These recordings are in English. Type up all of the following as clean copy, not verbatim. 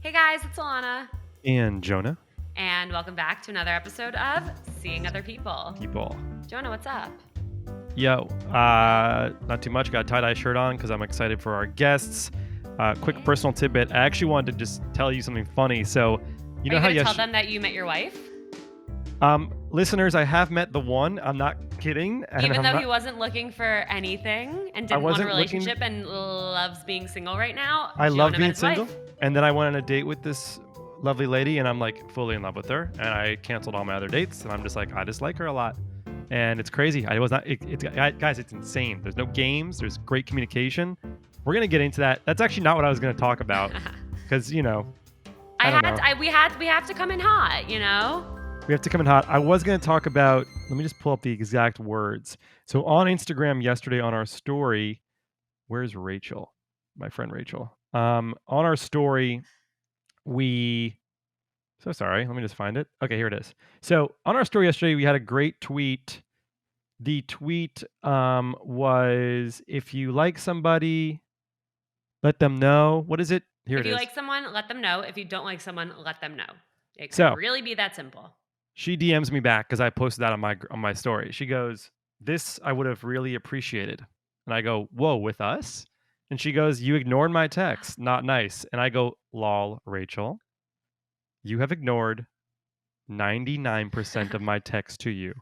Hey guys, it's Alana, And Jonah, and welcome back to another episode of Seeing Other People. people. Jonah, what's up? Yo, not too much. Got a tie-dye shirt on because I'm excited for our guests. Quick Hey. personal tidbit. I actually wanted to just tell you something funny. So, you Are know you how going to tell them that you met your wife? listeners, I have met the one. I'm not kidding. And Even I'm though not, he wasn't looking for anything and I didn't want a wasn't looking. relationship and loves being single right now, I love Jonah met being his single. wife. And then I went on a date with this lovely lady, and I'm like fully in love with her. And I canceled all my other dates, and I'm just like, I just like her a lot. And it's crazy. I was not. Guys, it's insane. There's no games. There's great communication. We're gonna get into that. That's actually not what I was gonna talk about, because I don't know. We have to come in hot, you know? We have to come in hot. I was gonna talk about. Let me just pull up the exact words. So on Instagram yesterday on our story, where's Rachel? My friend Rachel. On our story, we. So sorry. Let me just find it. Okay, here it is. So on our story yesterday, we had a great tweet. The tweet was, if you like somebody, let them know. What is it? Here If it you is. like someone, let them know. If you don't like someone, let them know. It can So really be that simple. she DMs me back because I posted that on my story. She goes, "This I would have really appreciated," and I go, "Whoa, with us?" And she goes, "You ignored my text. Not nice." And I go, "Lol, Rachel, you have ignored 99% of my text to you.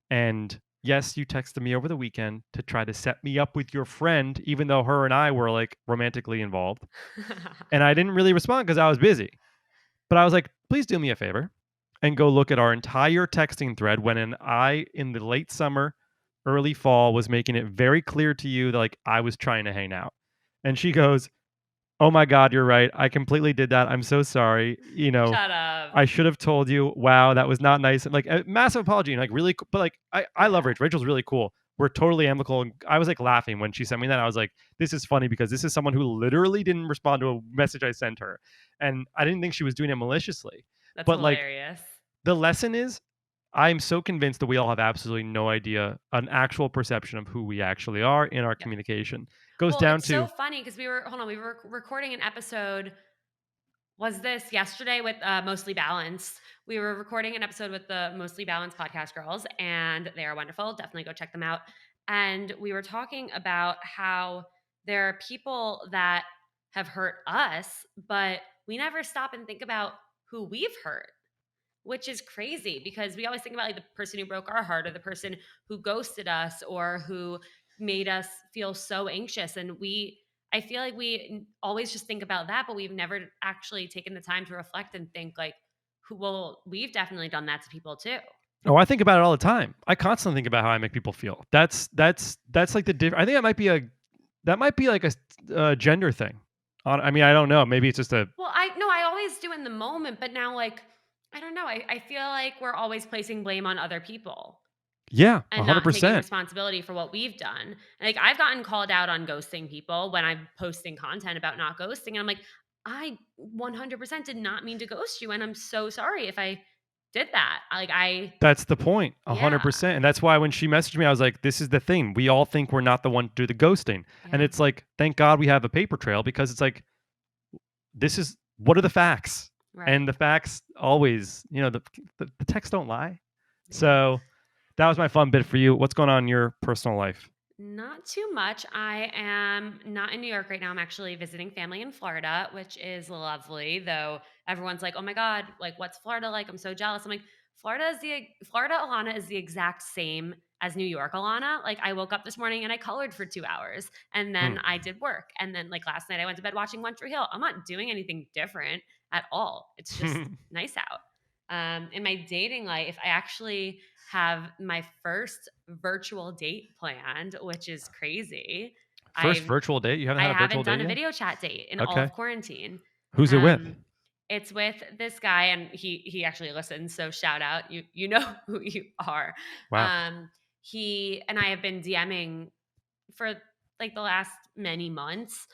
And yes, you texted me over the weekend to try to set me up with your friend, even though her and I were like romantically involved. And I didn't really respond because I was busy. But I was like, please do me a favor and go look at our entire texting thread when in the late summer, early fall, was making it very clear to you that like I was trying to hang out. And she goes, "Oh my God, you're right. I completely did that. I'm so sorry. Shut up. I should have told you. Wow, that was not nice." And like a massive apology, and like really, but like I love Rachel. Rachel's really cool. We're totally amicable. And I was like laughing when she sent me that. I was like, this is funny because this is someone who literally didn't respond to a message I sent her, and I didn't think she was doing it maliciously. That's But like hilarious. the lesson is, I'm so convinced that we all have absolutely no idea, an actual perception of who we actually are in our Yeah. communication. Goes Well, down it's so to funny because we were recording an episode. Was this yesterday with Mostly Balanced? We were recording an episode with the Mostly Balanced podcast girls, and they are wonderful. Definitely go check them out. And we were talking about how there are people that have hurt us, but we never stop and think about who we've hurt, which is crazy because we always think about like the person who broke our heart or the person who ghosted us or who made us feel so anxious. And I feel like we always just think about that, but we've never actually taken the time to reflect and think like, well, we've definitely done that to people too. Oh, I think about it all the time. I constantly think about how I make people feel. That's like the I think that might be like a gender thing. I mean, I don't know. Maybe it's just a Well, I always do in the moment, but now like, I don't know. I feel like we're always placing blame on other people yeah, and not taking 100%. responsibility for what we've done. Like I've gotten called out on ghosting people when I'm posting content about not ghosting. And I'm like, I 100% did not mean to ghost you. And I'm so sorry if I did that. That's the point, Yeah, 100%. And that's why when she messaged me, I was like, "This is the thing. We all think we're not the one to do the ghosting." And yeah, it's like, thank God we have a paper trail because it's like, this is what are the facts? right. And the facts always, the texts don't lie. Yeah. So that was my fun bit for you. What's going on in your personal life? Not too much. I am not in New York right now. I'm actually visiting family in Florida, which is lovely. Though everyone's like, "Oh my god, like what's Florida like?" I'm so jealous. I'm like, Florida Alana is the exact same as New York Alana. Like I woke up this morning and I colored for 2 hours and then Hmm. I did work. And then like last night I went to bed watching One Tree Hill. I'm not doing anything different at all. It's just nice out. In my dating life, I actually have my first virtual date planned, which is crazy. First I've virtual date? You haven't I had a virtual haven't done date a yet? video chat date in all Okay. of quarantine. Who's it with? Um, it's with this guy, and he actually listens. So shout out, you know who you are. Wow. Um, he and I have been DMing for like the last many months.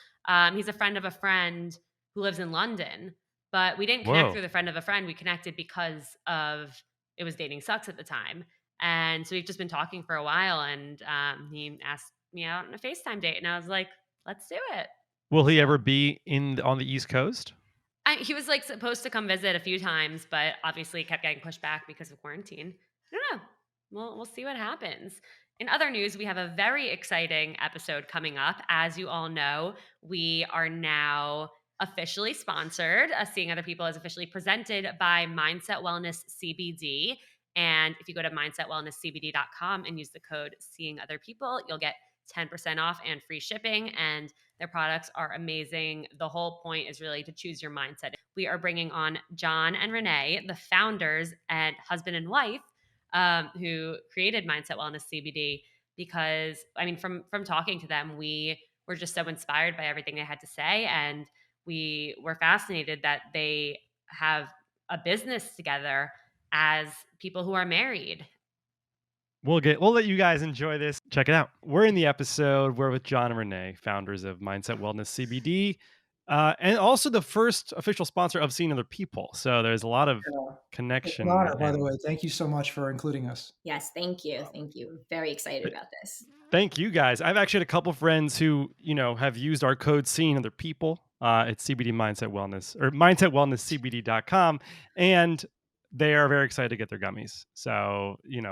He's a friend of a friend who lives in London, but we didn't connect Whoa. through the friend of a friend. We connected because of it was dating sucks at the time, and so we've just been talking for a while. And he asked me out on a FaceTime date, and I was like, "Let's do it." Will he So ever be on the East Coast? He was like supposed to come visit a few times, but obviously kept getting pushed back because of quarantine. I don't know. We'll see what happens. In other news, we have a very exciting episode coming up. As you all know, we are now officially sponsored. Seeing Other People is officially presented by Mindset Wellness CBD. And if you go to mindsetwellnesscbd.com and use the code Seeing Other People, you'll get 10% off and free shipping. And their products are amazing. The whole point is really to choose your mindset. We are bringing on Jon and Rene, the founders and husband and wife, who created Mindset Wellness CBD. Because I mean, from talking to them, we were just so inspired by everything they had to say, and we were fascinated that they have a business together as people who are married. We'll let you guys enjoy this. Check it out. We're in the episode. We're with Jon and Rene, founders of Mindset Wellness CBD, and also the first official sponsor of Seeing Other People. So there's a lot of It's an connection. honor, by the way. Thank you so much for including us. Yes, thank you. Thank you. We're very excited about this. Thank you guys. I've actually had a couple friends who, have used our code Seeing Other People. It's CBD Mindset Wellness or mindsetwellnesscbd.com. And they are very excited to get their gummies. So, I'm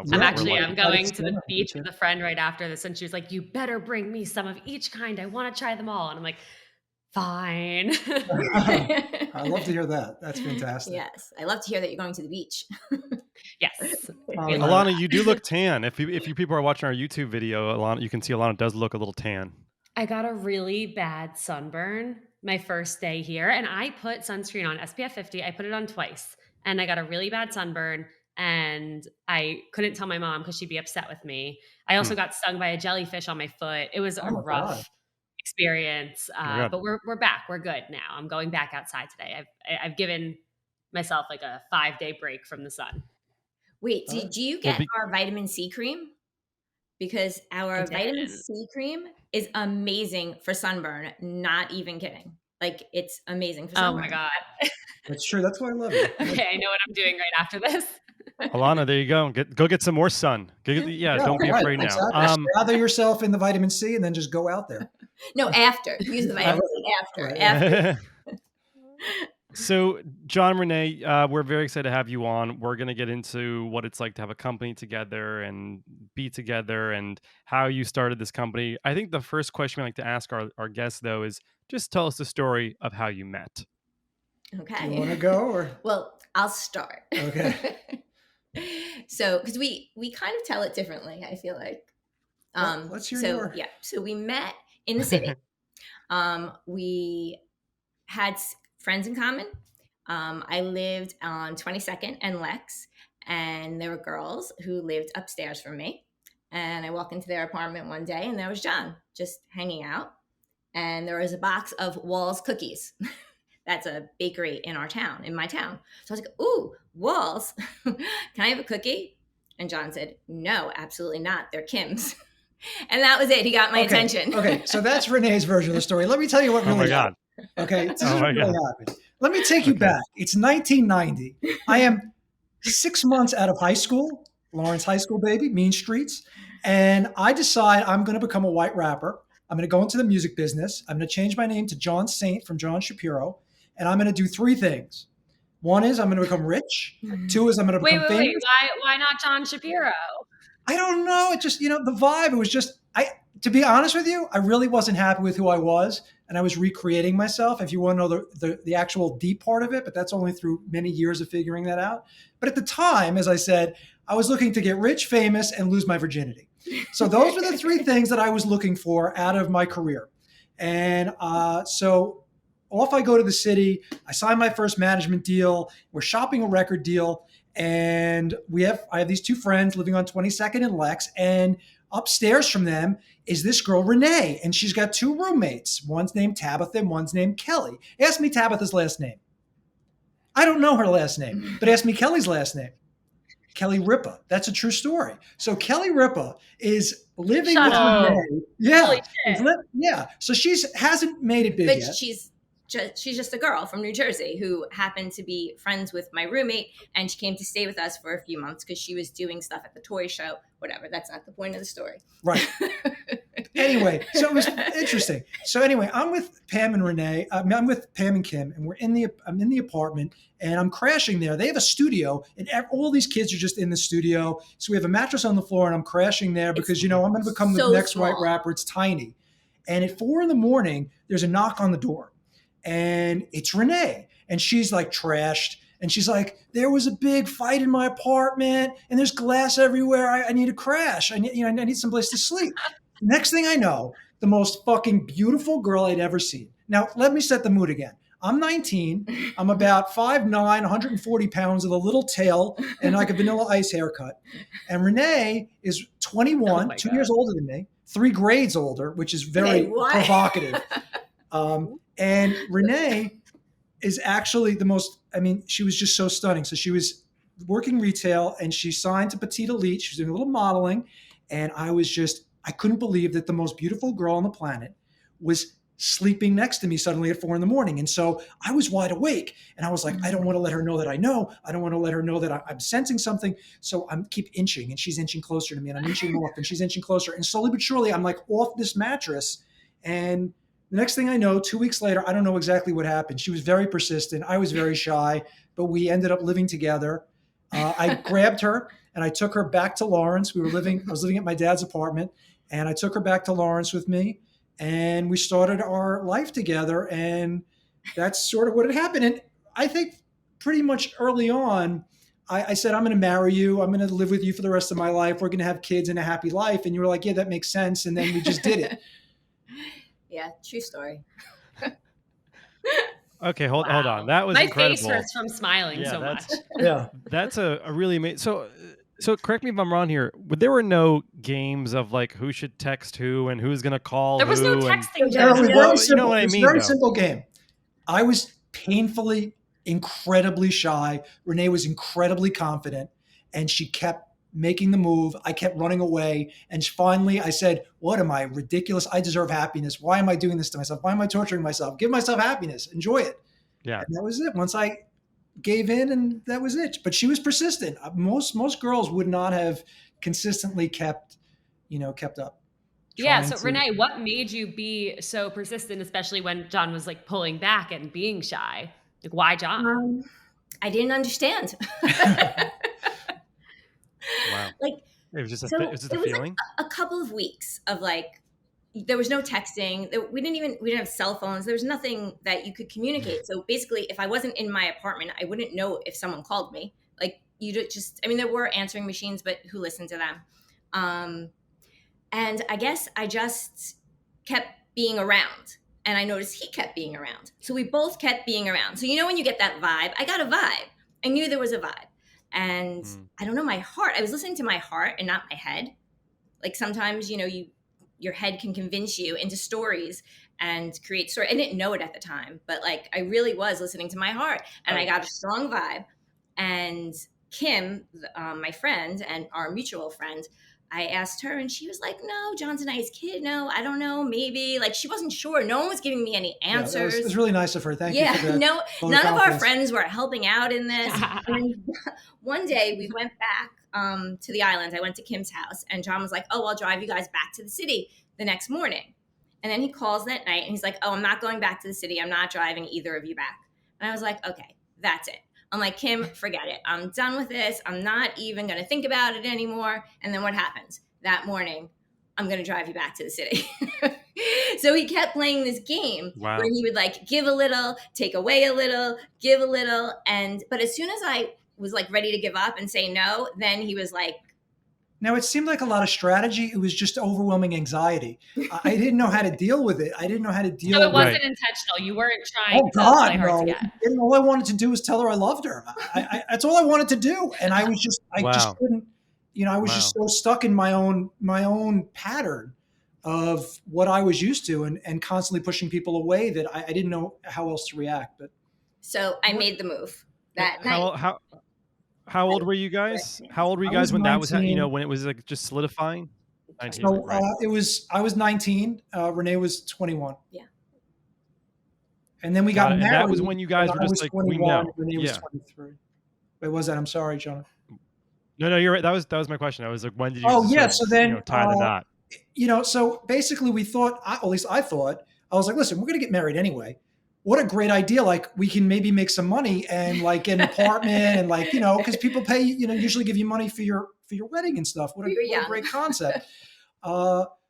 going to the beach with a friend right after this, and she was like, "You better bring me some of each kind. I want to try them all." And I'm like, "Fine." I love to hear that. That's fantastic. Yes, I love to hear that you're going to the beach. Yes. Alana, you do look tan. If you people are watching our YouTube video, Alana, you can see Alana does look a little tan. I got a really bad sunburn my first day here, and I put sunscreen on, SPF 50. I put it on twice, and I got a really bad sunburn, and I couldn't tell my mom because she'd be upset with me. I also got stung by a jellyfish on my foot. It was a rough experience, but we're back. We're good now. I'm going back outside today. I've given myself like a 5-day break from the sun. Wait, did you get our vitamin C cream? Because our vitamin C cream is amazing for sunburn. Not even kidding. Like, it's amazing for sunburn. Oh my God. That's true. That's why I love it. Okay, I know what I'm doing right after this. Alana, there you go. Go get some more sun. Don't be afraid now. Exactly. Gather yourself in the vitamin C and then just go out there. No, after. Use the vitamin C after. So, Jon, Rene, we're very excited to have you on. We're going to get into what it's like to have a company together and be together and how you started this company. I think the first question we like to ask our guests, though, is just tell us the story of how you met. Okay. You want to go? Or? Well, I'll start. Okay. So, because we kind of tell it differently, I feel like. Let's hear your. Yeah. So we met in the city. We had friends in common. I lived on 22nd and Lex, and there were girls who lived upstairs from me. And I walked into their apartment one day, and there was Jon just hanging out. And there was a box of Wall's cookies. That's a bakery in my town. So I was like, "Ooh, Wall's, can I have a cookie?" And Jon said, "No, absolutely not. They're Kim's." And that was it. He got my attention. Okay, so that's Renee's version of the story. Let me tell you what really happened. Okay, this is what really happened. Let me take you back. It's 1990. I am 6 months out of high school, Lawrence High School, baby, Mean Streets. And I decide I'm going to become a white rapper. I'm going to go into the music business. I'm going to change my name to John Saint from Jon Shapiro. And I'm going to do 3 things. One is I'm going to become rich. 2 is I'm going to become famous. Wait. Why not Jon Shapiro? I don't know. It just, the vibe, it was just, to be honest with you, I really wasn't happy with who I was. And I was recreating myself, if you want to know the actual deep part of it, but that's only through many years of figuring that out. But at the time, as I said, I was looking to get rich, famous, and lose my virginity. So those were the 3 things that I was looking for out of my career. And so off I go to the city. I sign my first management deal. We're shopping a record deal. And I have these 2 friends living on 22nd and Lex. And upstairs from them is this girl, Rene. And she's got 2 roommates. One's named Tabitha and one's named Kelly. Ask me Tabitha's last name. I don't know her last name, but ask me Kelly's last name. Kelly Ripa. That's a true story. So Kelly Ripa is living with Rene. Yeah. So hasn't made it big yet. She's just a girl from New Jersey who happened to be friends with my roommate, and she came to stay with us for a few months because she was doing stuff at the toy show, whatever. That's not the point of the story. Right. Anyway, so it was interesting. So anyway, I'm with Pam and Renee. I'm with Pam and Kim, and I'm in the apartment, and I'm crashing there. They have a studio, and all these kids are just in the studio. So we have a mattress on the floor, and I'm crashing there because I'm going to become the next white rapper. It's tiny. And at 4 a.m, there's a knock on the door, and it's Renee, and she's like trashed. And she's like, there was a big fight in my apartment, and there's glass everywhere. I need to crash. I need someplace to sleep. Next thing I know, the most fucking beautiful girl I'd ever seen. Now, let me set the mood again. I'm 19. I'm about 5'9", 140 pounds with a little tail and like a Vanilla Ice haircut. And Renee is 21, 2 years older than me, 3 grades older, which is very provocative. And Renee is actually she was just so stunning. So she was working retail, and she signed to Petite Elite. She was doing a little modeling. And I couldn't believe that the most beautiful girl on the planet was sleeping next to me suddenly at 4 a.m. And so I was wide awake, and I was like, I don't want to let her know that I know. I don't want to let her know that I'm sensing something. So I'm keep inching, and she's inching closer to me, and I'm inching off, and she's inching closer. And slowly but surely, I'm like off this mattress. And the next thing I know, 2 weeks later, I don't know exactly what happened. She was very persistent. I was very shy, but we ended up living together. I grabbed her, and I took her back to Lawrence. I was living at my dad's apartment, and I took her back to Lawrence with me, and we started our life together. And that's sort of what had happened. And I think pretty much early on, I said, I'm going to marry you. I'm going to live with you for the rest of my life. We're going to have kids and a happy life. And you were like, yeah, that makes sense. And then we just did it. Yeah, true story. Okay, hold on. That was incredible. My face hurts from smiling so much. Yeah, that's a really amazing. So correct me if I'm wrong here. There were no games of like who should text who and who's going to call. There was no texting. It was very simple. You know what I mean? Very simple game. I was painfully, incredibly shy. Renee was incredibly confident, and she kept making the move. I kept running away. And finally I said, what am I, ridiculous? I deserve happiness. Why am I doing this to myself? Why am I torturing myself? Give myself happiness. Enjoy it. Yeah. And that was it. Once I gave in, and that was it. But she was persistent. Most girls would not have consistently kept up. Yeah. So Renee, what made you be so persistent, especially when Jon was like pulling back and being shy? Like, why Jon? I didn't understand. Wow. Like, it was just a feeling. Like a couple of weeks of like, there was no texting. We didn't have cell phones. There was nothing that you could communicate. So basically, if I wasn't in my apartment, I wouldn't know if someone called me. Like there were answering machines, but who listened to them? And I guess I just kept being around, and I noticed he kept being around. So we both kept being around. So when you get that vibe, I got a vibe. I knew there was a vibe. And I don't know, my heart, I was listening to my heart and not my head. Like sometimes, your head can convince you into stories and create story. I didn't know it at the time, but like I really was listening to my heart, and I got a strong vibe. And Kim, my friend and our mutual friend, I asked her, and she was like, no, Jon's a nice kid. No, I don't know. Maybe. Like, she wasn't sure. No one was giving me any answers. It was really nice of her. Thank you. For none of our friends were helping out in this. And one day we went back to the island. I went to Kim's house, and Jon was like, oh, I'll drive you guys back to the city the next morning. And then he calls that night, and he's like, oh, I'm not going back to the city. I'm not driving either of you back. And I was like, okay, that's it. I'm like, Kim, forget it. I'm done with this. I'm not even going to think about it anymore. And then what happens? That morning, I'm going to drive you back to the city. So he kept playing this game where he would like give a little, take away a little, give a little. But as soon as I was like ready to give up and say no, then he was like. Now, it seemed like a lot of strategy. It was just overwhelming anxiety. I didn't know how to deal with it. I didn't know how to deal with it. So it wasn't intentional. You weren't trying to play hard to get. And all I wanted to do was tell her I loved her. That's all I wanted to do. And I was just, just couldn't, I was just so stuck in my own pattern of what I was used to, and constantly pushing people away that I didn't know how else to react. But so I made the move that night. How old were you guys? How old were you guys when 19. That was, when it was like just solidifying? 19, so right. I was 19. Renee was 21. Yeah. And then we got married. And that was when you guys were just like, 21, we know. Renee was 23. Wait, was that? I'm sorry, John. No, you're right. That was my question. I was like, when did you? So then tie the knot? So basically we thought, at least I thought, I was like, listen, we're going to get married anyway. What a great idea. Like we can maybe make some money and like get an apartment and like, cause people pay, usually give you money for your wedding and stuff. What a great concept.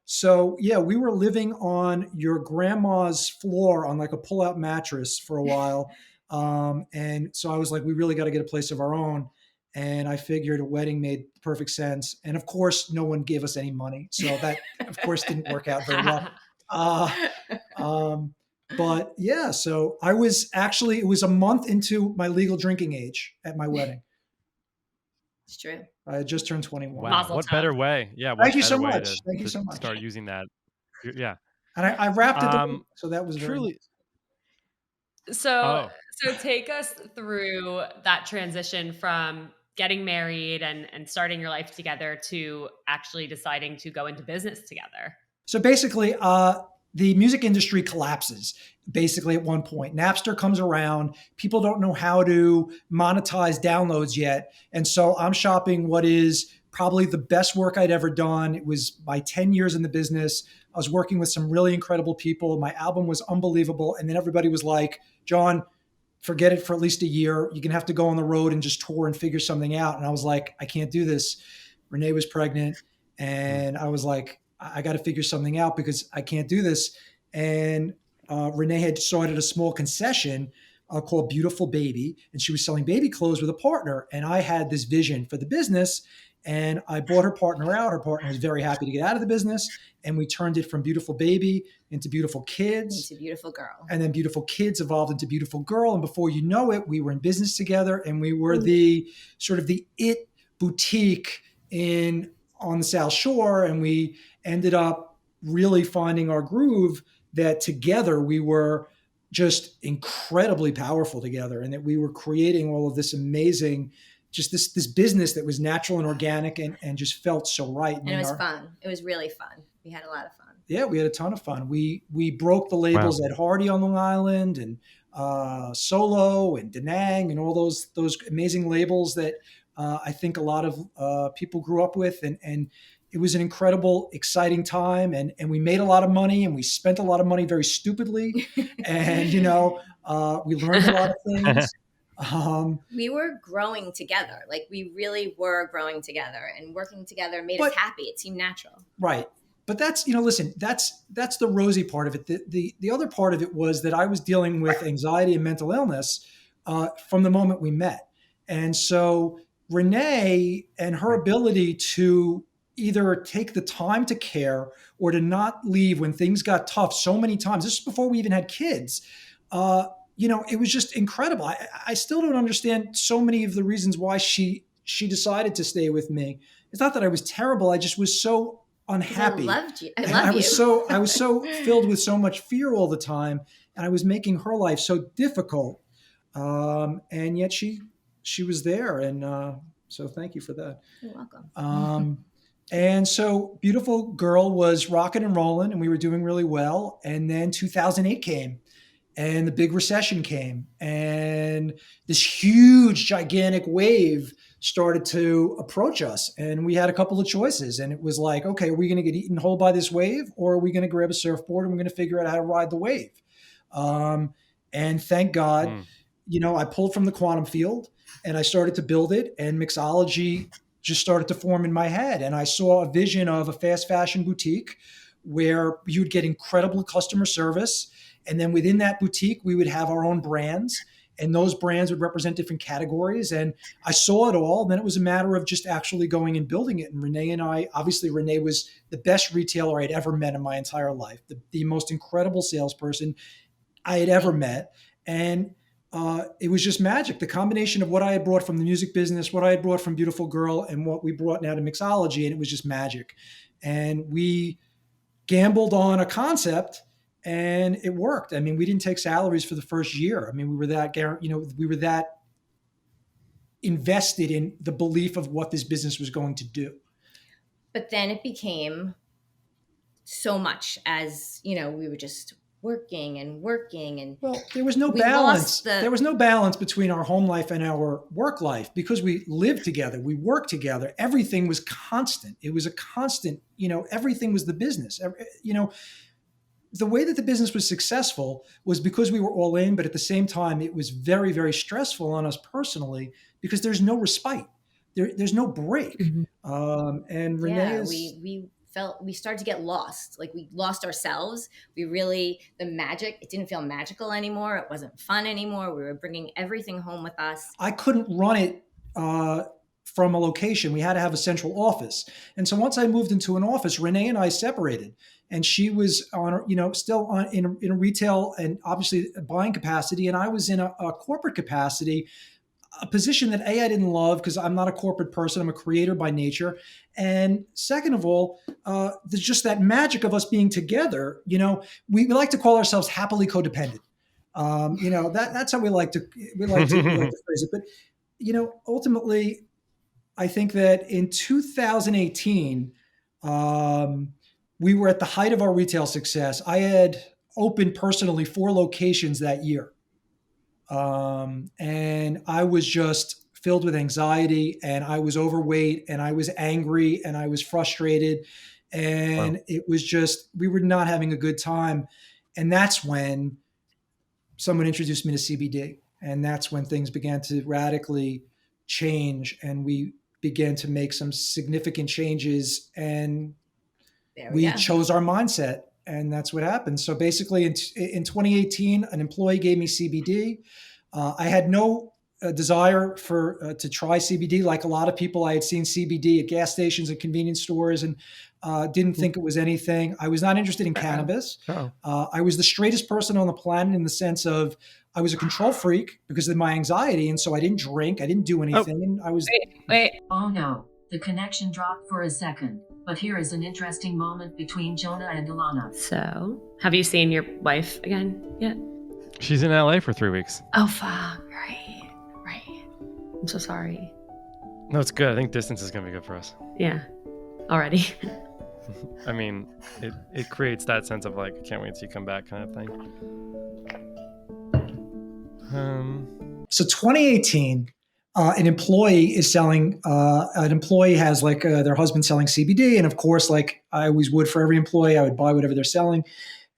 So yeah, we were living on your grandma's floor on like a pull-out mattress for a while. And so I was like, we really got to get a place of our own. And I figured a wedding made perfect sense. And of course, no one gave us any money. So that, of course, didn't work out very well. But yeah, so it was a month into my legal drinking age at my wedding. It's true. I had just turned 21. Wow. Mazel What tov. better way? Yeah. What Thank you better so way much. to, Thank you to so much. start using that? Yeah. And I wrapped it. So that was truly. very So take us through that transition from getting married and starting your life together to actually deciding to go into business together. So basically, the music industry collapses basically at one point. Napster comes around. People don't know how to monetize downloads yet. And so I'm shopping what is probably the best work I'd ever done. It was my 10 years in the business. I was working with some really incredible people. My album was unbelievable. And then everybody was like, Jon, forget it for at least a year. You're going to have to go on the road and just tour and figure something out. And I was like, I can't do this. Renee was pregnant. And I was like, I got to figure something out because I can't do this. And Renee had started a small concession called Beautiful Baby, and she was selling baby clothes with a partner. And I had this vision for the business, and I bought her partner out. Her partner was very happy to get out of the business, and we turned it from Beautiful Baby into Beautiful Kids. Into Beautiful Girl. And then Beautiful Kids evolved into Beautiful Girl. And before you know it, we were in business together, and we were the sort of the it boutique on the South Shore, and we ended up really finding our groove that together we were just incredibly powerful together, and that we were creating all of this amazing, just this business that was natural and organic and just felt so right. And it was fun. It was really fun. We had a lot of fun. Yeah, we had a ton of fun. We broke the labels at Hardy on Long Island and Solo and Denang and all those amazing labels that I think a lot of people grew up with, and it was an incredible, exciting time, and we made a lot of money, and we spent a lot of money very stupidly, and we learned a lot of things. We were growing together, like we really were growing together, and working together made us happy. It seemed natural, right? But that's listen, that's the rosy part of it. The other part of it was that I was dealing with anxiety and mental illness from the moment we met, and so Renee and her ability to either take the time to care or to not leave when things got tough so many times. This is before we even had kids. It was just incredible. I still don't understand so many of the reasons why she decided to stay with me. It's not that I was terrible. I just was so unhappy. I loved you. I was so filled with so much fear all the time, and I was making her life so difficult. And yet she was there, and so thank you for that. You're welcome. And so Beautiful Girl was rocking and rolling, and we were doing really well. And then 2008 came, and the big recession came, and this huge, gigantic wave started to approach us. And we had a couple of choices, and it was like, okay, are we going to get eaten whole by this wave, or are we going to grab a surfboard and we're going to figure out how to ride the wave? And thank God, I pulled from the quantum field and I started to build it, and Mixology just started to form in my head. And I saw a vision of a fast fashion boutique where you'd get incredible customer service. And then within that boutique, we would have our own brands, and those brands would represent different categories. And I saw it all. Then it was a matter of just actually going and building it. And Renee was the best retailer I'd ever met in my entire life, the most incredible salesperson I had ever met. And it was just magic. The combination of what I had brought from the music business, what I had brought from Beautiful Girl, and what we brought now to Mixology, and it was just magic. And we gambled on a concept, and it worked. I mean, we didn't take salaries for the first year. I mean, we were that invested in the belief of what this business was going to do. But then it became so much as, we were just working and working, and Well, there was no we balance. lost the. There was no balance between our home life and our work life because we lived together, we worked together. Everything was constant. It was a constant, everything was the business. The way that the business was successful was because we were all in, but at the same time, it was very, very stressful on us personally because there's no respite. There's no break. And Renee Yeah, is. we started to get lost. Like, we lost ourselves. The magic, it didn't feel magical anymore. It wasn't fun anymore. We were bringing everything home with us. I couldn't run it from a location. We had to have a central office. And so once I moved into an office, Renee and I separated. And she was in a retail and obviously a buying capacity, and I was in a corporate capacity, a position that I didn't love because I'm not a corporate person. I'm a creator by nature. And second of all, there's just that magic of us being together. We like to call ourselves happily codependent. That's how we like to phrase it. But ultimately, I think that in 2018, we were at the height of our retail success. I had opened personally 4 locations that year. And I was just filled with anxiety, and I was overweight, and I was angry, and I was frustrated. And It was just, we were not having a good time. And that's when someone introduced me to CBD. And that's when things began to radically change. And we began to make some significant changes, and we chose our mindset, and that's what happened. So basically in 2018, an employee gave me CBD. I had no desire to try CBD. Like a lot of people, I had seen CBD at gas stations and convenience stores and didn't think it was anything. I was not interested in cannabis. I was the straightest person on the planet in the sense of I was a control freak because of my anxiety. And so I didn't drink. I didn't do anything. And I was... Wait. Oh no, the connection dropped for a second. But here is an interesting moment between Jonah and Alana. So, have you seen your wife again yet? She's in LA for 3 weeks. Oh, fuck. Right. I'm so sorry. No, it's good. I think distance is going to be good for us. Yeah. Already. I mean, it creates that sense of like, I can't wait till you come back kind of thing. So 2018, an employee has like their husband selling CBD. And of course, like I always would for every employee, I would buy whatever they're selling.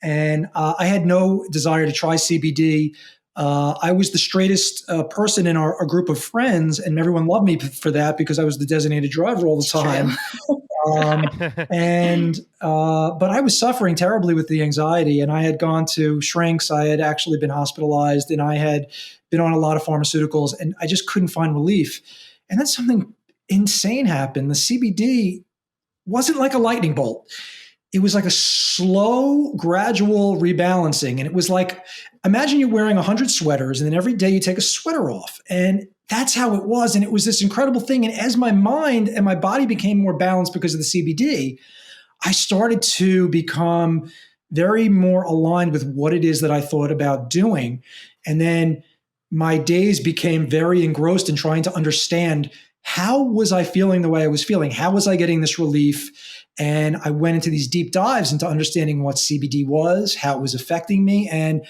And I had no desire to try CBD. I was the straightest person in our group of friends, and everyone loved me for that because I was the designated driver all the time. But I was suffering terribly with the anxiety, and I had gone to shrinks. I had actually been hospitalized, and I had been on a lot of pharmaceuticals, and I just couldn't find relief. And then something insane happened. The CBD wasn't like a lightning bolt. It was like a slow, gradual rebalancing. And it was like, imagine you're wearing 100 sweaters, and then every day you take a sweater off. And that's how it was. And it was this incredible thing. And as my mind and my body became more balanced because of the CBD, I started to become very more aligned with what it is that I thought about doing. And then my days became very engrossed in trying to understand, how was I feeling the way I was feeling? How was I getting this relief? And I went into these deep dives into understanding what CBD was, how it was affecting me. And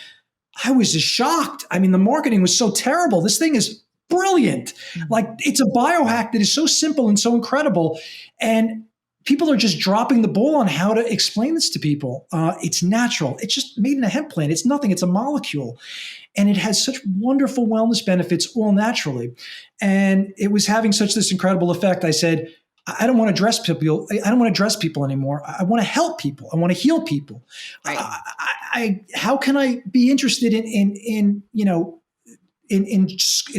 I was just shocked. I mean, the marketing was so terrible. This thing is brilliant. Like, it's a biohack that is so simple and so incredible. And people are just dropping the ball on how to explain this to people. It's natural. It's just made in a hemp plant. It's nothing. It's a molecule. And it has such wonderful wellness benefits all naturally. And it was having such this incredible effect. I said, I don't want to dress people. I don't want to dress people anymore. I want to help people. I want to heal people. Right. How can I be interested in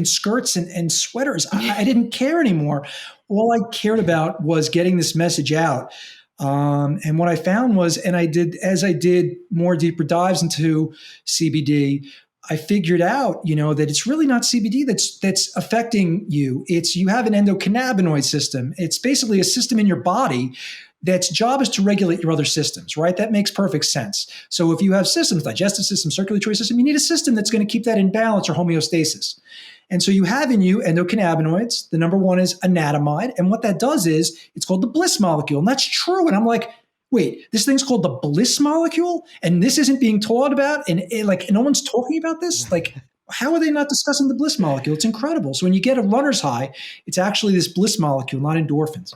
skirts and sweaters? I didn't care anymore. All I cared about was getting this message out. And what I found was, as I did more deeper dives into CBD, I figured out, that it's really not CBD that's affecting you. You have an endocannabinoid system. It's basically a system in your body that's job is to regulate your other systems, right? That makes perfect sense. So if you have systems, digestive system, circulatory system, you need a system that's going to keep that in balance or homeostasis. And so you have in you endocannabinoids. The number one is anandamide. And what that does is it's called the bliss molecule. And that's true. And I'm like, wait, this thing's called the bliss molecule, and this isn't being taught about, and no one's talking about this. Like, how are they not discussing the bliss molecule? It's incredible. So when you get a runner's high, it's actually this bliss molecule, not endorphins.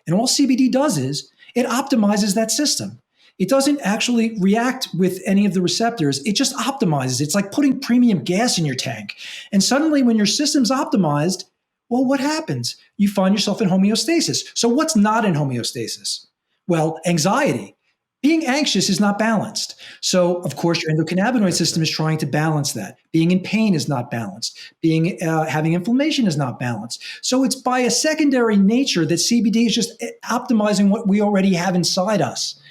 And all CBD does is it optimizes that system. It doesn't actually react with any of the receptors. It just optimizes. It's like putting premium gas in your tank. And suddenly when your system's optimized, well, what happens? You find yourself in homeostasis. So what's not in homeostasis? Well, anxiety. Being anxious is not balanced. So, of course, your endocannabinoid system is trying to balance that. Being in pain is not balanced. Having inflammation is not balanced. So it's by a secondary nature that CBD is just optimizing what we already have inside us.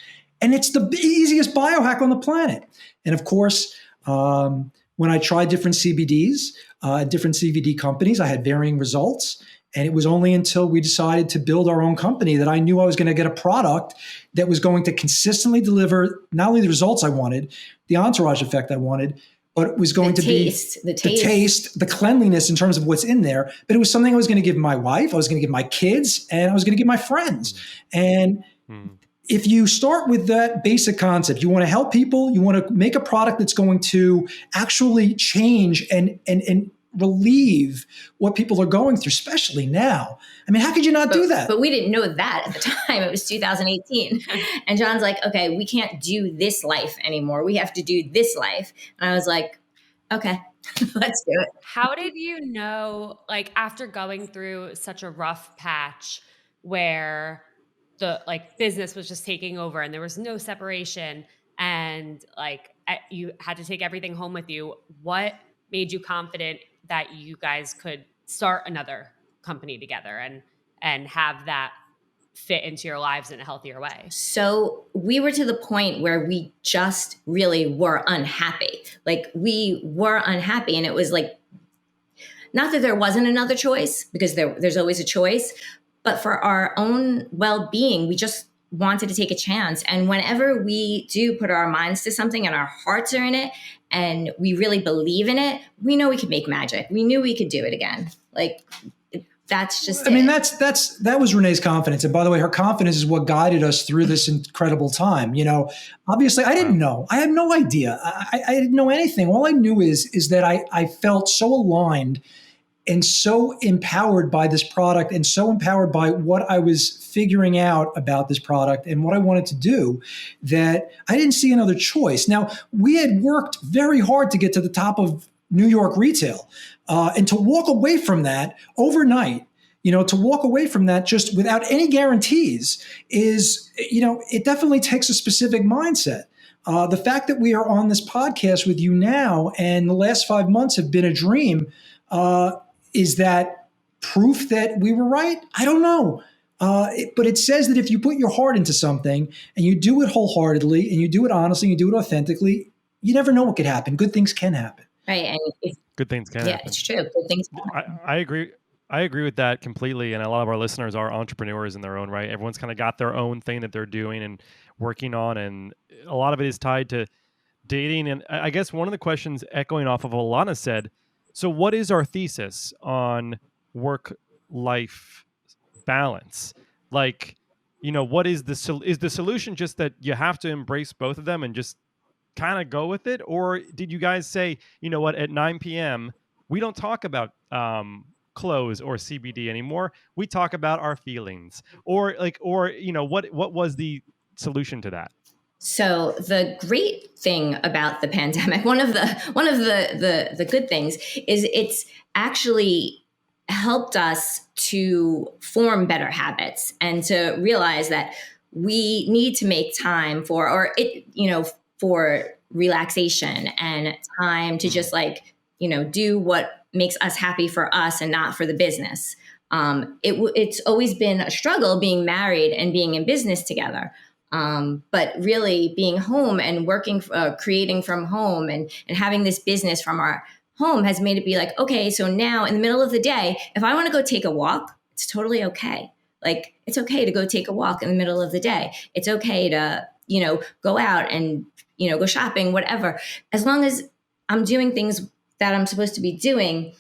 And it's the easiest biohack on the planet. And of course, when I tried different CBDs, different CBD companies, I had varying results. And it was only until we decided to build our own company that I knew I was going to get a product that was going to consistently deliver not only the results I wanted, the entourage effect I wanted, but it was going to be the taste, the cleanliness in terms of what's in there. But it was something I was going to give my wife, I was going to give my kids, and I was going to give my friends. And if you start with that basic concept, you want to help people, you want to make a product that's going to actually change and relieve what people are going through, especially now. I mean, how could you not do that? But we didn't know that at the time. It was 2018. And Jon's like, okay, we can't do this life anymore. We have to do this life. And I was like, okay, let's do it. How did you know, like, after going through such a rough patch where the business was just taking over and there was no separation and you had to take everything home with you, what made you confident that you guys could start another company together and have that fit into your lives in a healthier way? So we were to the point where we just really were unhappy. We were unhappy, and it was not that there wasn't another choice, because there's always a choice, but for our own well-being, we just wanted to take a chance. And whenever we do put our minds to something and our hearts are in it and we really believe in it, we know we could make magic. We knew we could do it again. That's just I mean, that was Renee's confidence. And by the way, her confidence is what guided us through this incredible time. Obviously I didn't know. I had no idea. I didn't know anything. All I knew is that I felt so aligned and so empowered by this product and so empowered by what I was figuring out about this product and what I wanted to do that I didn't see another choice. Now, we had worked very hard to get to the top of New York retail, and to walk away from that overnight, to walk away from that just without any guarantees is, it definitely takes a specific mindset. The fact that we are on this podcast with you now and the last 5 months have been a dream, is that proof that we were right? I don't know. But it says that if you put your heart into something and you do it wholeheartedly and you do it honestly, and you do it authentically, you never know what could happen. Good things can happen. right. And Good things can happen. it's true. Good things can happen. I agree. I agree with that completely. And a lot of our listeners are entrepreneurs in their own right. Everyone's kind of got their own thing that they're doing and working on. And a lot of it is tied to dating. And I guess one of the questions echoing off of what Alana said, so what is our thesis on work-life balance? What is the solution just that you have to embrace both of them and just kind of go with it? Or did you guys say, you know what, at 9 p.m., we don't talk about clothes or CBD anymore. We talk about our feelings, or what was the solution to that? So the great thing about the pandemic, one of the good things is it's actually helped us to form better habits and to realize that we need to make time for relaxation and time to just do what makes us happy for us and not for the business. It's always been a struggle being married and being in business together. But really being home and working, creating from home and having this business from our home has made it be like, okay, so now in the middle of the day, if I want to go take a walk, it's totally okay. It's okay to go take a walk in the middle of the day. It's okay to, go out and, go shopping, whatever. As long as I'm doing things that I'm supposed to be doing,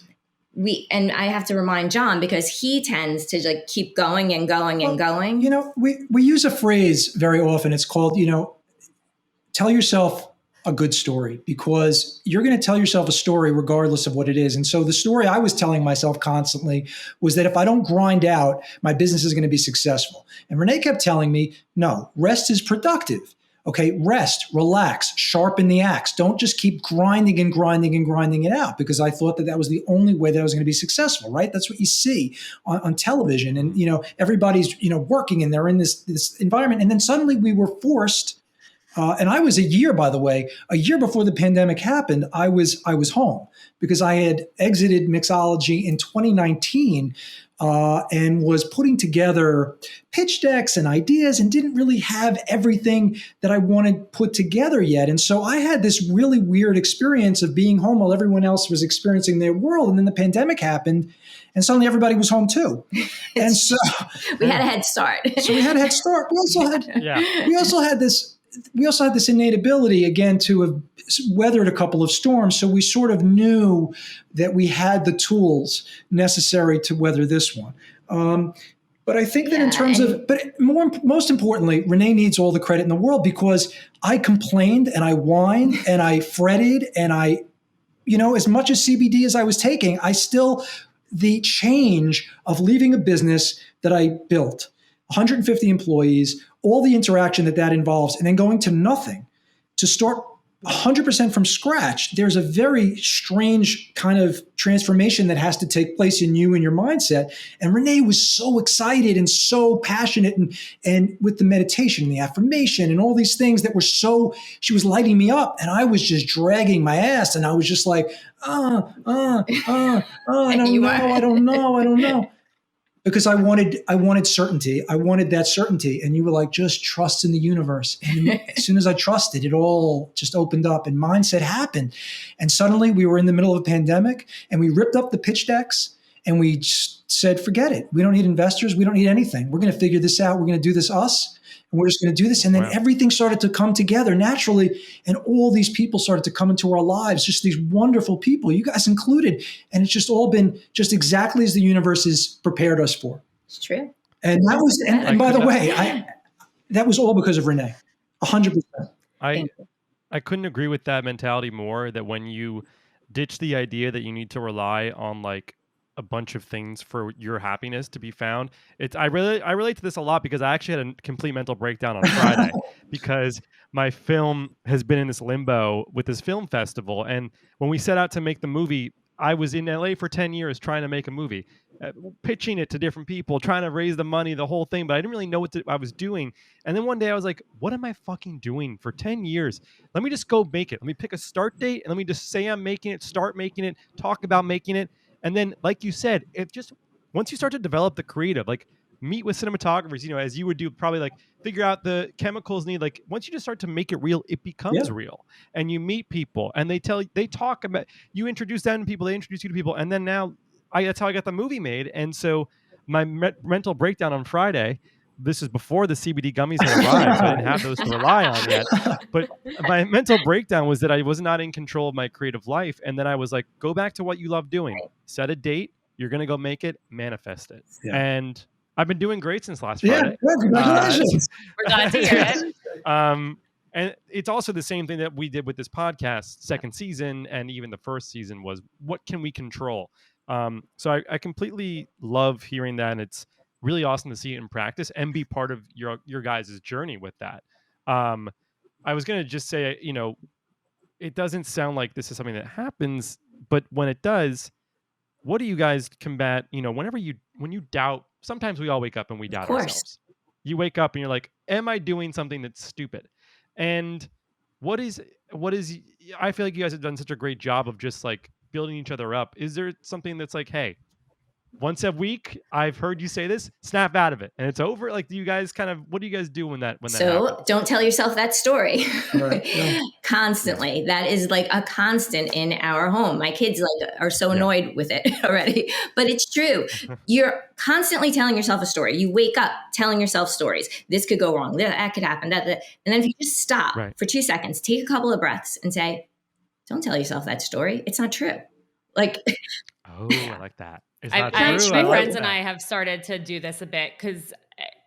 and I have to remind Jon because he tends to like keep going and going and going. We use a phrase very often. It's called, tell yourself a good story, because you're going to tell yourself a story regardless of what it is. And so the story I was telling myself constantly was that if I don't grind out, my business is going to be successful. And Rene kept telling me, no, rest is productive. Okay, rest, relax, sharpen the axe. Don't just keep grinding and grinding and grinding it out, because I thought that was the only way that I was going to be successful, right? That's what you see on television. And, everybody's, working and they're in this environment. And then suddenly we were forced. And I was a year before the pandemic happened, I was home because I had exited Mixology in 2019 and was putting together pitch decks and ideas and didn't really have everything that I wanted put together yet. And so I had this really weird experience of being home while everyone else was experiencing their world. And then the pandemic happened and suddenly everybody was home too. And so we had a head start. We also had this innate ability, again, to have weathered a couple of storms. So we sort of knew that we had the tools necessary to weather this one. But I think that in terms of, most importantly, Rene needs all the credit in the world, because I complained and I whined and I fretted and I, as much as CBD as I was taking, the change of leaving a business that I built, 150 employees, all the interaction that involves, and then going to nothing to start 100% from scratch. There's a very strange kind of transformation that has to take place in you and your mindset. And Rene was so excited and so passionate and with the meditation and the affirmation and all these things that were she was lighting me up. And I was just dragging my ass. And I was just like, I don't know. Because I wanted certainty. I wanted that certainty. And you were like, just trust in the universe. And as soon as I trusted, it all just opened up and mindset happened. And suddenly we were in the middle of a pandemic and we ripped up the pitch decks and we just said, forget it. We don't need investors. We don't need anything. We're going to figure this out. We're going to do this us. And we're just going to do this. And then everything started to come together naturally. And all these people started to come into our lives, just these wonderful people, you guys included. And it's just all been just exactly as the universe has prepared us for. It's true. And that was, and by the way, that was all because of Rene, 100%. I couldn't agree with that mentality more, that when you ditch the idea that you need to rely on like a bunch of things for your happiness to be found. I relate to this a lot because I actually had a complete mental breakdown on Friday because my film has been in this limbo with this film festival. And when we set out to make the movie, I was in LA for 10 years trying to make a movie, pitching it to different people, trying to raise the money, the whole thing, but I didn't really know what I was doing. And then one day I was like, what am I fucking doing for 10 years? Let me just go make it. Let me pick a start date and let me just say I'm making it, start making it, talk about making it. And then, like you said, it just, once you start to develop the creative, like meet with cinematographers, as you would do, probably like figure out the chemicals need, like once you just start to make it real, it becomes real. And you meet people and they talk about, you introduce them to people, they introduce you to people. And then now that's how I got the movie made. And so my mental breakdown on Friday, this is before the CBD gummies had arrived, so I didn't have those to rely on yet. But my mental breakdown was that I was not in control of my creative life. And then I was like, go back to what you love doing. Set a date. You're going to go make it, manifest it. Yeah. And I've been doing great since last Friday. Yeah, congratulations. We're glad to hear it. And it's also the same thing that we did with this podcast, second season, and even the first season was, what can we control? So I completely love hearing that. And it's really awesome to see it in practice and be part of your guys' journey with that. I was going to just say, it doesn't sound like this is something that happens, but when it does, what do you guys combat? When you doubt, sometimes we all wake up and we doubt ourselves. You wake up and you're like, am I doing something that's stupid? And what is, I feel like you guys have done such a great job of just like building each other up. Is there something that's like, hey, once a week, I've heard you say this, snap out of it and it's over? Like, do you guys what do you guys do when that happens? Don't tell yourself that story. Right. Yeah. Constantly. That is like a constant in our home. My kids are so annoyed with it already, but it's true. You're constantly telling yourself a story. You wake up telling yourself stories. This could go wrong. That could happen. That. And then if you just stop for 2 seconds, take a couple of breaths and say, don't tell yourself that story. It's not true. Like, Oh, I like that. It's I, not I true. my I like friends and that. I have started to do this a bit because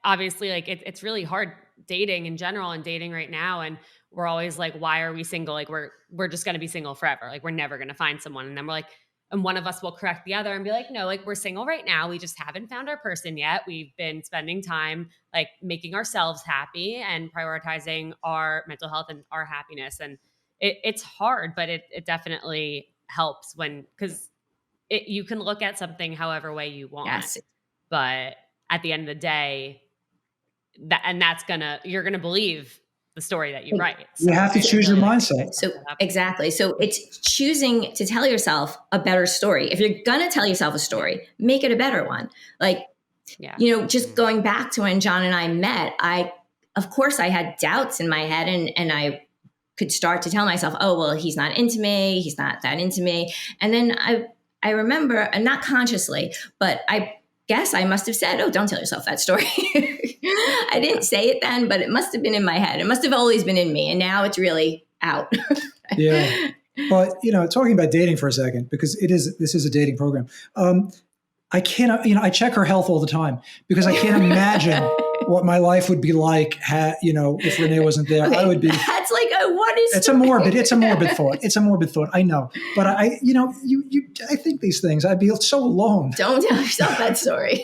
obviously, like it's really hard dating in general and dating right now, and we're always like, why are we single? Like we're just gonna be single forever. Like we're never gonna find someone, and then we're like, and one of us will correct the other and be like, no, like we're single right now. We just haven't found our person yet. We've been spending time like making ourselves happy and prioritizing our mental health and our happiness, and it's hard, but it definitely helps when because you can look at something however way you want, Yes. but at the end of the day, you're gonna believe the story that you write. So You have to I choose your really like that you mindset. guys brought So that up. exactly. So it's choosing to tell yourself a better story. If you're gonna tell yourself a story, make it a better one. Like, Yeah. just going back to when John and I met, of course I had doubts in my head, and I could start to tell myself, oh, well, he's not into me. He's not that into me. And then I remember, and not consciously, but I guess I must have said, oh, don't tell yourself that story. I didn't say it then, but it must have been in my head. It must have always been in me. And now it's really out. Yeah. But, talking about dating for a second, because this is a dating program. I cannot, I check her health all the time because I can't imagine what my life would be like if Rene wasn't there. Okay, I would be. That's like what is? It's a morbid thought. It's a morbid thought. I know, but I think these things. I'd be so alone. Don't tell yourself that story.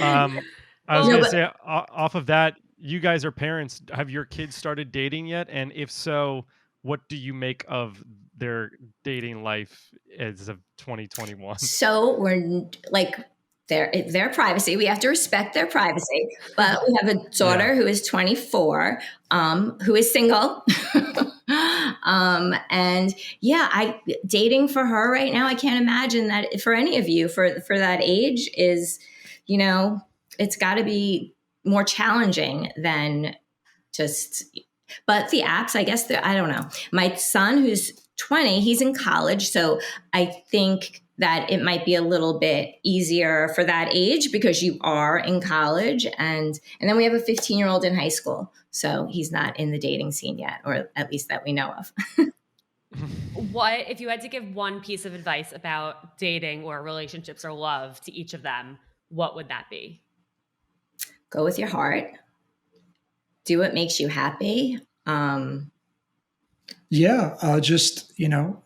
I was going to say, off of that, you guys are parents. Have your kids started dating yet? And if so, what do you make of their dating life as of 2021? So we're like their privacy. We have to respect their privacy. But we have a daughter who is 24, who is single. And dating for her right now, I can't imagine that for any of you for that age is, it's got to be more challenging than just, but the apps, I guess, I don't know. My son, who's 20, he's in college. So I think that it might be a little bit easier for that age because you are in college. And then we have a 15-year-old in high school. So he's not in the dating scene yet, or at least that we know of. What, if you had to give one piece of advice about dating or relationships or love to each of them, what would that be? Go with your heart. Do what makes you happy.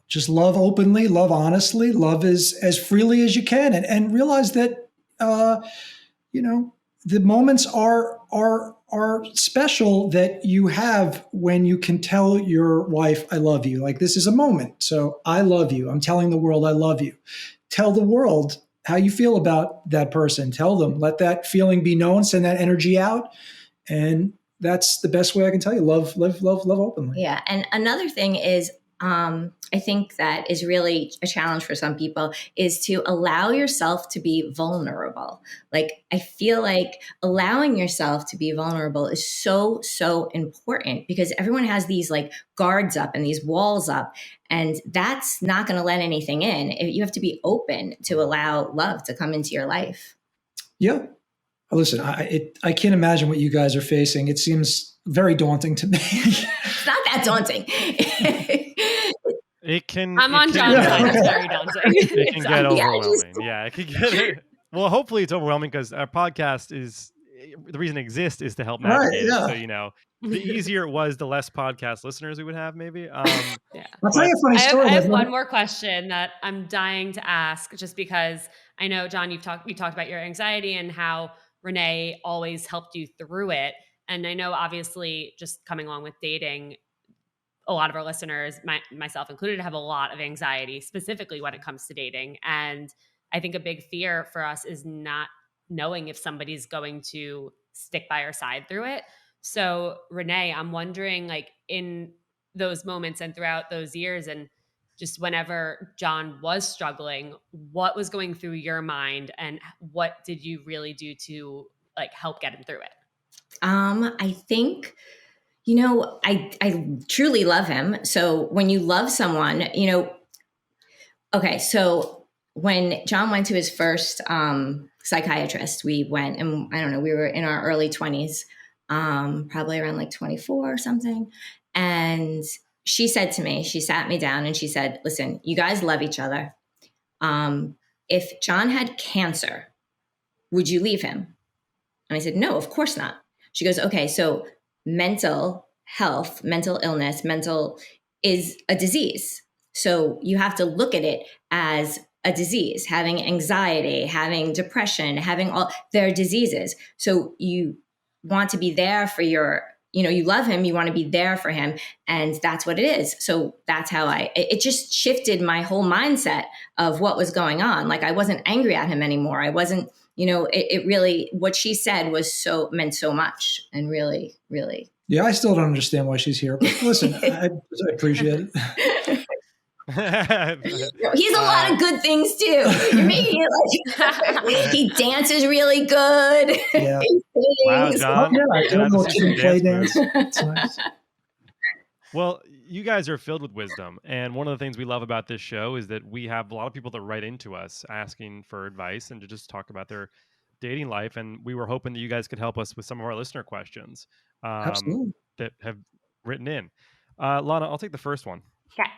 Just love openly, love honestly, love as freely as you can, and realize that the moments are special that you have when you can tell your wife, I love you. Like, this is a moment. So I love you. I'm telling the world I love you. Tell the world how you feel about that person. Tell them, let that feeling be known, send that energy out. And that's the best way I can tell you. Love openly. Yeah. And another thing is, I think that is really a challenge for some people is to allow yourself to be vulnerable. Like, I feel like allowing yourself to be vulnerable is so, so important because everyone has these like guards up and these walls up, and that's not going to let anything in. You have to be open to allow love to come into your life. Yeah. Listen, I can't imagine what you guys are facing. It seems very daunting to me. It's not that daunting. I'm on John's side. It's very daunting. It can get overwhelming. Yeah, it can get. Well, hopefully it's overwhelming because our podcast is the reason it exists is to help navigate it. So the easier it was, the less podcast listeners we would have. Maybe. I'll tell you a funny story. I have one more question that I'm dying to ask, just because I know, John, you talked about your anxiety and how Rene always helped you through it. And I know, obviously, just coming along with dating, a lot of our listeners, myself included, have a lot of anxiety, specifically when it comes to dating. And I think a big fear for us is not knowing if somebody's going to stick by our side through it. So, Rene, I'm wondering, like, in those moments and throughout those years, and just whenever John was struggling, what was going through your mind, and what did you really do to like help get him through it? I think, I truly love him. So when you love someone, okay. So when John went to his first psychiatrist, we went, and I don't know, we were in our early 20s, probably around like 24 or something. And she said to me, she sat me down and she said, listen, you guys love each other. If Jon had cancer, would you leave him? And I said, no, of course not. She goes, okay, so mental health, mental illness, mental is a disease. So you have to look at it as a disease, having anxiety, having depression, having all their diseases. So you want to be there for you love him, you want to be there for him. And that's what it is. So that's how it just shifted my whole mindset of what was going on. Like I wasn't angry at him anymore. I wasn't, it really, what she said meant so much and really, really. Yeah, I still don't understand why she's here, but listen, I appreciate it. He's a lot of good things too. You're making it like he dances really good. Yeah. Wow, Jon. Yeah, I Glad do to a see little some play dance dance. moves. It's nice. Well, you guys are filled with wisdom. And one of the things we love about this show is that we have a lot of people that write into us asking for advice and to just talk about their dating life. And we were hoping that you guys could help us with some of our listener questions Absolutely. that have written in. Lana, I'll take the first one. Okay.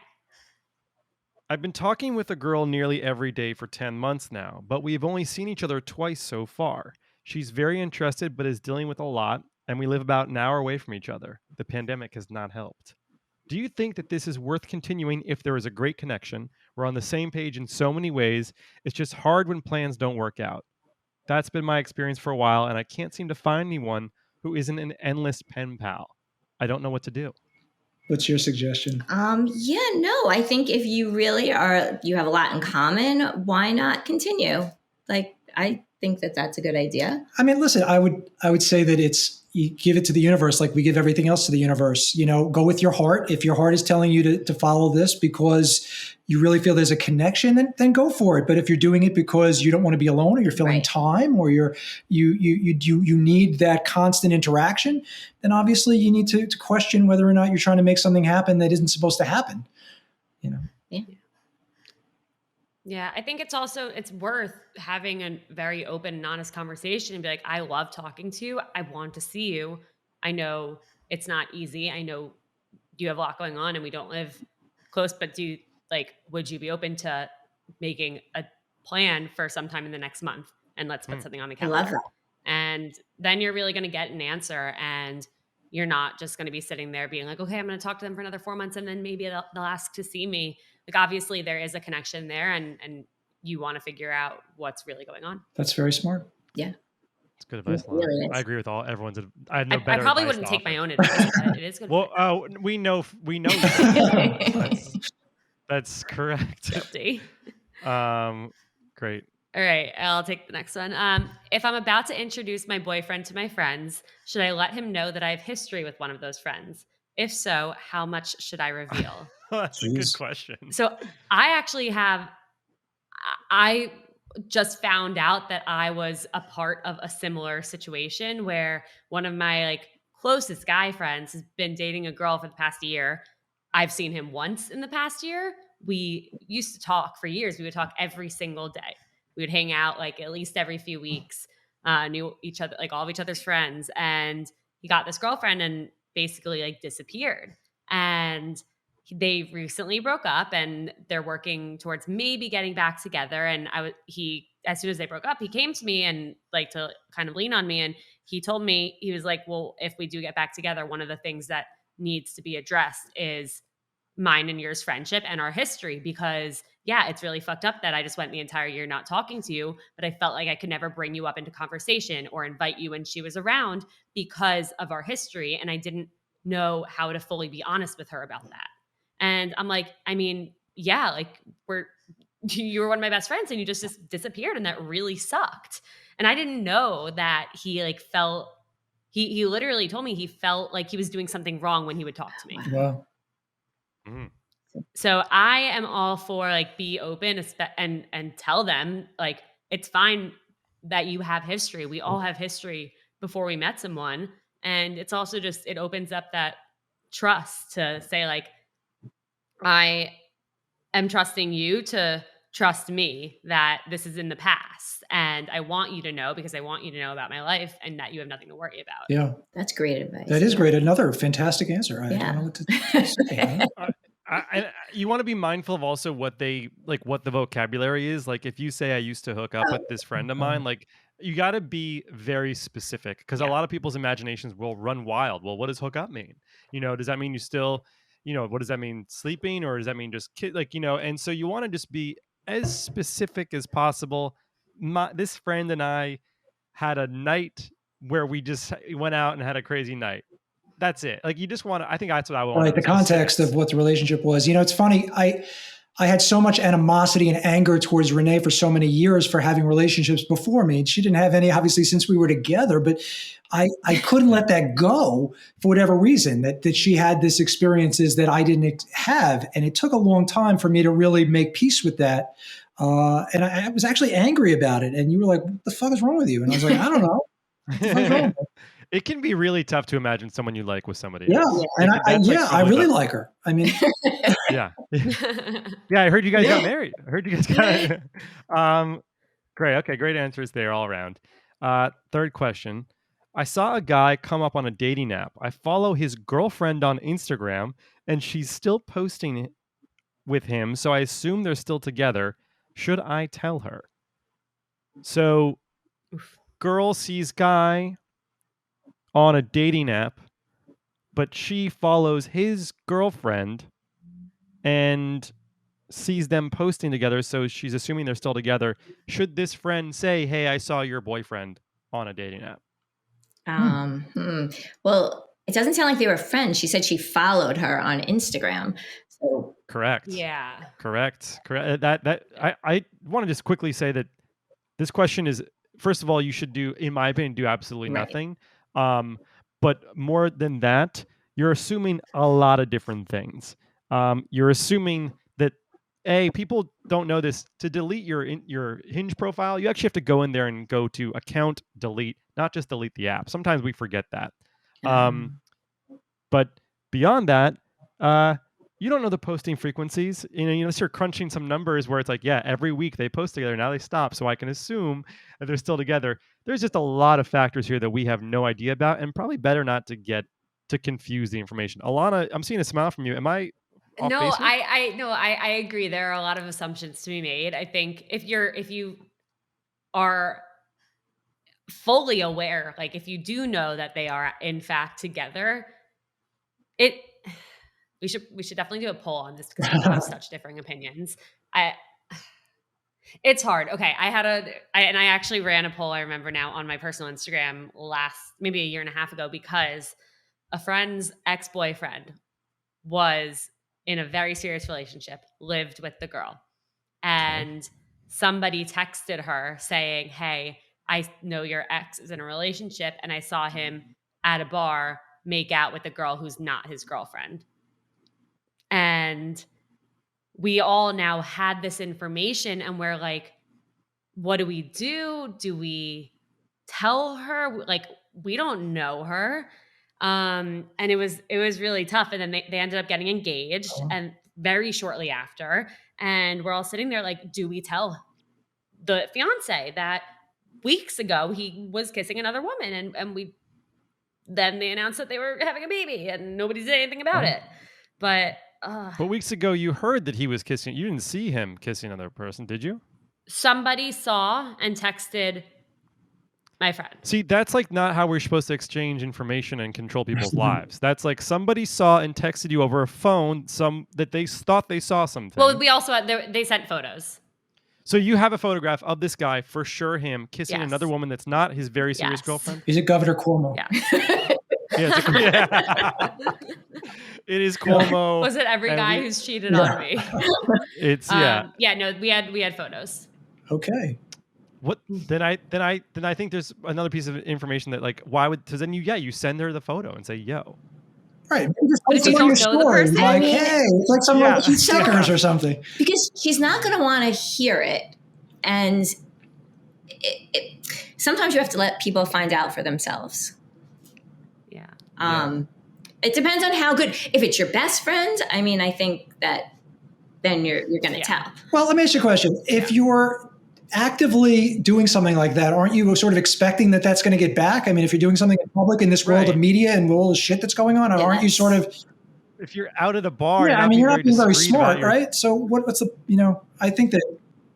I've been talking with a girl nearly every day for 10 months now, but we've only seen each other twice so far. She's very interested, but is dealing with a lot, and we live about an hour away from each other. The pandemic has not helped. Do you think that this is worth continuing if there is a great connection? We're on the same page in so many ways. It's just hard when plans don't work out. That's been my experience for a while, and I can't seem to find anyone who isn't an endless pen pal. I don't know what to do. What's your suggestion? I think if you really you have a lot in common, why not continue? Like, I think that's a good idea. I mean, listen, I would say that you give it to the universe like we give everything else to the universe. Go with your heart. If your heart is telling you to follow this because you really feel there's a connection, then go for it. But if you're doing it because you don't want to be alone or you're filling time or you need that constant interaction, then obviously you need to question whether or not you're trying to make something happen that isn't supposed to happen. Yeah, I think it's worth having a very open and honest conversation and be like, I love talking to you. I want to see you. I know it's not easy. I know you have a lot going on and we don't live close, but would you be open to making a plan for sometime in the next month? And let's put something on the calendar. I love that. And then you're really going to get an answer, and you're not just going to be sitting there being like, okay, I'm going to talk to them for another 4 months and then maybe they'll ask to see me. Like, obviously there is a connection there and you want to figure out what's really going on. That's very smart. Yeah. It's good advice, Lana. Really I agree with everyone's. I have no I better probably advice wouldn't to take my offer. own advice, but it is good. Well, we know. That's correct. Guilty. Great. All right, I'll take the next one. If I'm about to introduce my boyfriend to my friends, should I let him know that I have history with one of those friends? If so, how much should I reveal? That's a good question. So I just found out that I was a part of a similar situation where one of my closest guy friends has been dating a girl for the past year. I've seen him once in the past year. We used to talk for years. We would talk every single day. We would hang out at least every few weeks, knew each other, all of each other's friends. And he got this girlfriend and basically disappeared. And they recently broke up and they're working towards maybe getting back together. And as soon as they broke up, he came to me and to kind of lean on me. And he told me, he was like, well, if we do get back together, one of the things that needs to be addressed is mine and yours friendship and our history, because it's really fucked up that I just went the entire year not talking to you, but I felt like I could never bring you up into conversation or invite you when she was around because of our history. And I didn't know how to fully be honest with her about that. And I'm like, I mean, you were one of my best friends and you just disappeared, and that really sucked. And I didn't know that he felt, he literally told me he felt like he was doing something wrong when he would talk to me. Wow. Mm. So I am all for be open and tell them it's fine that you have history. We all have history before we met someone. And it's also it opens up that trust to say I am trusting you to trust me that this is in the past, and I want you to know because I want you to know about my life and that you have nothing to worry about. Yeah, That's great advice. that is Yeah. great. Another fantastic answer. I Yeah. don't know what to say. You want to be mindful of also what the vocabulary is. Like if you say I used to hook up with this friend of mine, like you got to be very specific because a lot of people's imaginations will run wild. Well, what does hook up mean? Does that mean you still, what does that mean sleeping, or does that mean just and so you want to just be as specific as possible. This friend and I had a night where we just went out and had a crazy night. That's it. Like you just want to, I think that's what I want. Right. The context of what the relationship was. It's funny. I had so much animosity and anger towards Renee for so many years for having relationships before me. She didn't have any, obviously, since we were together, but I couldn't let that go for whatever reason, that she had this experiences that I didn't have. And it took a long time for me to really make peace with that. And I was actually angry about it. And you were like, what the fuck is wrong with you? And I was like, I don't know. What the fuck's wrong with you? It can be really tough to imagine someone you like with somebody Yeah. else. And I really like her. I mean, yeah. Yeah. I heard you guys got married. I heard you guys got great. Okay. Great answers there all around. Third question. I saw a guy come up on a dating app. I follow his girlfriend on Instagram and she's still posting with him. So I assume they're still together. Should I tell her? So girl sees guy on a dating app, but she follows his girlfriend and sees them posting together, so she's assuming they're still together. Should this friend say, hey, I saw your boyfriend on a dating app? Well, it doesn't sound like they were friends. She said she followed her on Instagram. So Correct. Yeah. Correct. I want to just quickly say that this question is, first of all, you should in my opinion, do absolutely nothing. But more than that, you're assuming a lot of different things. You're assuming that people don't know this. To delete your Hinge profile, you actually have to go in there and go to account delete, not just delete the app. Sometimes we forget that. But beyond that, you don't know the posting frequencies. Unless you're crunching some numbers where it's like, yeah, every week they post together. Now they stop, so I can assume that they're still together. There's just a lot of factors here that we have no idea about, and probably better not to confuse the information. Alana, I'm seeing a smile from you. Am I off No, base here? I agree. There are a lot of assumptions to be made. I think if you are fully aware, like if you do know that they are in fact together, we should definitely do a poll on this because people have such differing opinions. It's hard. Okay, I actually ran a poll, I remember now, on my personal Instagram maybe a year and a half ago, because a friend's ex-boyfriend was in a very serious relationship, lived with the girl. And somebody texted her saying, hey, I know your ex is in a relationship and I saw him at a bar make out with a girl who's not his girlfriend. And we all now had this information and we're like, what do we do? Do we tell her? Like, we don't know her. And it was really tough. And then they ended up getting engaged and very shortly after. And we're all sitting there like, do we tell the fiance that weeks ago he was kissing another woman? And then they announced that they were having a baby and nobody did anything about it. But weeks ago you heard that he was kissing. You didn't see him kissing another person, did you? Somebody saw and texted my friend. See, that's like not how we're supposed to exchange information and control people's lives. That's like somebody saw and texted you over a phone that they thought they saw something. Well, we also they sent photos. So you have a photograph of this guy, for sure, him kissing another woman that's not his very serious girlfriend? Is it Governor Cuomo? Yeah. It is Cuomo. Was it every guy who's cheated on me? It's no, we had photos. Okay. What then I think there's another piece of information that, like, why would, because then you send her the photo and say, yo. Right. But if you don't know the person, like, hey, it's like some like stickers or something. Because she's not going to want to hear it. And sometimes you have to let people find out for themselves. Yeah. It depends on how good. If it's your best friend, I mean, I think that then you're going to tell. Well, let me ask you a question. If you're actively doing something like that, aren't you sort of expecting that that's going to get back? I mean, if you're doing something in public in this world of media and all the shit that's going on, aren't you sort of... If you're out at a bar, I mean, you're not being very smart, right? So what's the, I think that...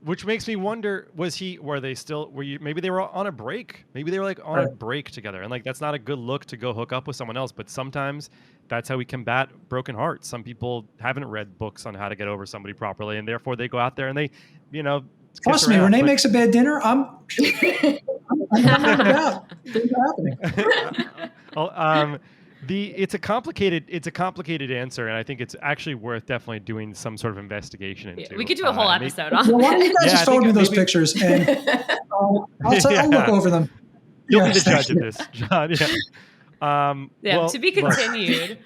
Which makes me wonder, maybe they were on a break. Maybe they were like on a break together. And like, that's not a good look to go hook up with someone else. But sometimes that's how we combat broken hearts. Some people haven't read books on how to get over somebody properly. And therefore they go out there and they, trust me, Renee makes a bad dinner. I'm not about. Things are happening. Well, it's a complicated answer, and I think it's actually worth definitely doing some sort of investigation into. We could do a whole episode on why don't you guys just forward me those pictures, and I'll look over them. You'll be the judge of this, John. Well, to be continued.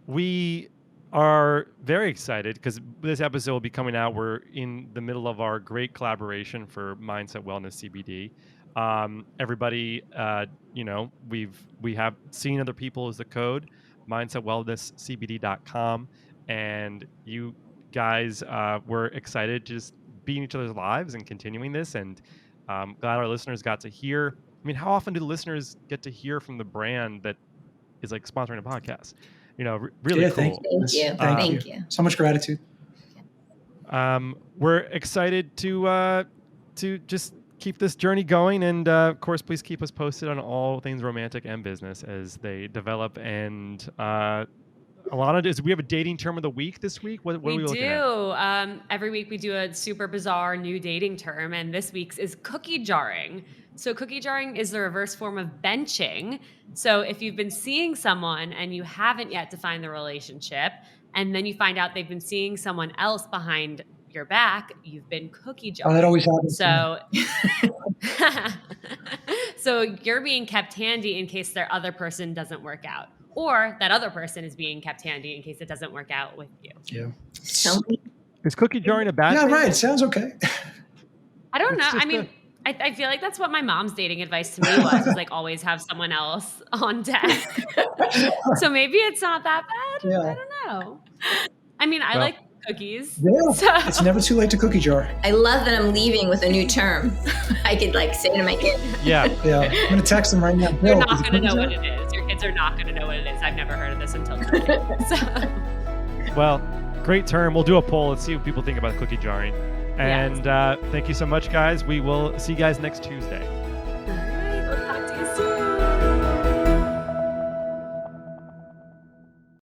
We are very excited because this episode will be coming out. We're in the middle of our great collaboration for Mindset Wellness CBD. Everybody, we have seen other people as the code, mindsetwellnesscbd.com, and you guys were excited to just be in each other's lives and continuing this, and glad our listeners got to hear. I mean, how often do the listeners get to hear from the brand that is like sponsoring a podcast? Really cool. Thank you. So much gratitude. We're excited to just keep this journey going, and of course, please keep us posted on all things romantic and business as they develop. And Alana, we have a dating term of the week this week? What are we looking at? Every week we do a super bizarre new dating term, and this week's is cookie jarring. So cookie jarring is the reverse form of benching. So if you've been seeing someone and you haven't yet defined the relationship, and then you find out they've been seeing someone else behind your back, you've been cookie jarring. Oh, that always happens. So you're being kept handy in case their other person doesn't work out, or that other person is being kept handy in case it doesn't work out with you. Yeah. Is cookie jarring a bad thing? Yeah, right. Sounds okay. I don't know. I mean, I feel like that's what my mom's dating advice to me was like always have someone else on deck. So maybe it's not that bad. Yeah. I don't know. I mean, I like cookies. Yeah. So. It's never too late to cookie jar. I love that I'm leaving with a new term. I could say to my kids. Yeah. I'm going to text them right now. They're not going to know what it is. Your kids are not going to know what it is. I've never heard of this until today. Well, great term. We'll do a poll. Let's see what people think about cookie jarring. And thank you so much, guys. We will see you guys next Tuesday.